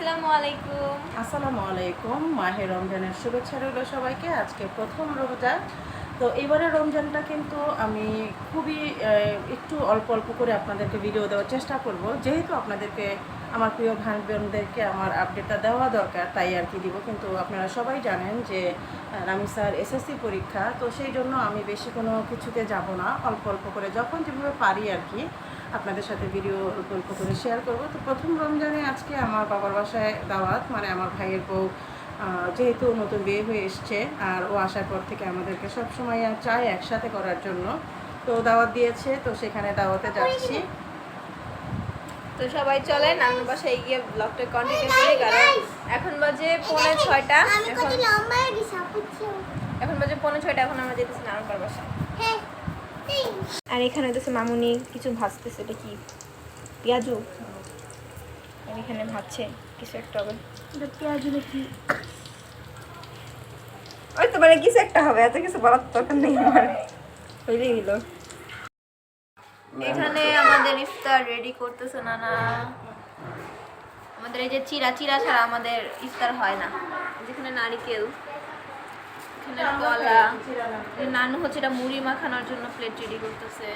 আসসালামু আলাইকুম। মাহে রমজানের শুভেচ্ছা রইল সবাইকে। আজকে প্রথম রমজান। তো এবারে রমজানটা কিন্তু আমি খুবই একটু অল্প অল্প করে আপনাদেরকে ভিডিও দেওয়ার চেষ্টা করব, যেহেতু আপনাদেরকে আমার প্রিয় ভাই বোনদেরকে আমার আপডেটটা দেওয়া দরকার, তাই আর কি দিব। কিন্তু আপনারা সবাই জানেন যে রামিসার এসএসসি পরীক্ষা, তো সেই জন্য আমি বেশি কোনো কিছুতে যাব না, অল্প অল্প করে যখন যেভাবে পারি আর কি আপনাদের সাথে ভিডিও অল্প অল্প করে শেয়ার করব। তো প্রথম রমজানে আজকে আমার বাবার বাসায় দাওয়াত, মানে আমার ভাইয়ের বউ যেহেতু নতুন বিয়ে হয়ে এসছে, আর ও আসার পর থেকে আমাদেরকে সবসময় চায় একসাথে করার জন্য, তো দাওয়াত দিয়েছে, তো সেখানে দাওয়াতে যাচ্ছি। তো সবাই চলেন আমার বাসায় গিয়ে ব্লগটা কন্টিনিউ করি, কারণ এখন বাজে 5:45। এখন বাজে 5:45, এখন আমরা যেতেছি নানুর বাসায়। আর এখানে হইতেছে মামুনি কিছু ভাজতেছে, এটা কি পেঁয়াজু? আর এখানে ভাজছে কিছু একটা হবে, এটা পেঁয়াজু নাকি? ওই তো মানে কিছু একটা হবে, এত কিছু বলার দরকার নেই আমার, হইলেই হলো। এখানে আমাদের ইফতার রেডি করতেছে নানা। আমাদের এই যে চিরা ছাড়া আমাদের ইফতার হয় না। যেখানে নারিকেল, এখানে কলা, নানু হচ্ছে এটা মুড়ি মাখানোর জন্য প্লেট রেডি করতেছে।